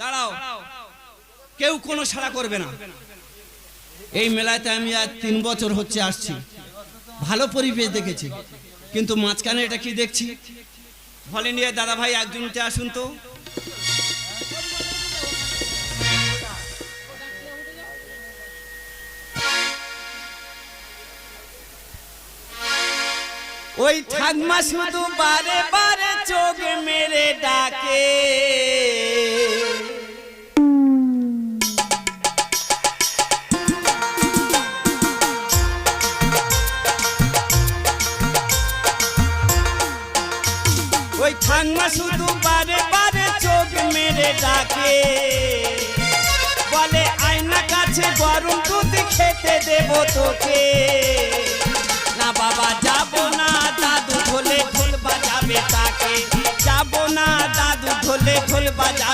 দাঁড়াও, কেউ কোনো সাড়া করবে না। এই মেলাতে আমি আজ 3 বছর হচ্ছে আসছি, ভালো পরিবেশ দেখেছি, কিন্তু মাঝখানে এটা কি দেখছি? ভলেন্টিয়ার দাদা ভাই একজন উঠে আসুন তো। ওই ঠাকমা শুধু বারে বারে চোখ মেরে ডাকে, ওই ঠাকমা শুধু বারে বারে চোখ মেরে ডাকে, বলে আয়না কাছে গরম দুধ খেতে দেব তোকে। না বাবা যাব না, দাদু ঢোলে ঢোল বাজাবে তাকে, যাব না দাদু ঢোলে ঢোল বাজাবে।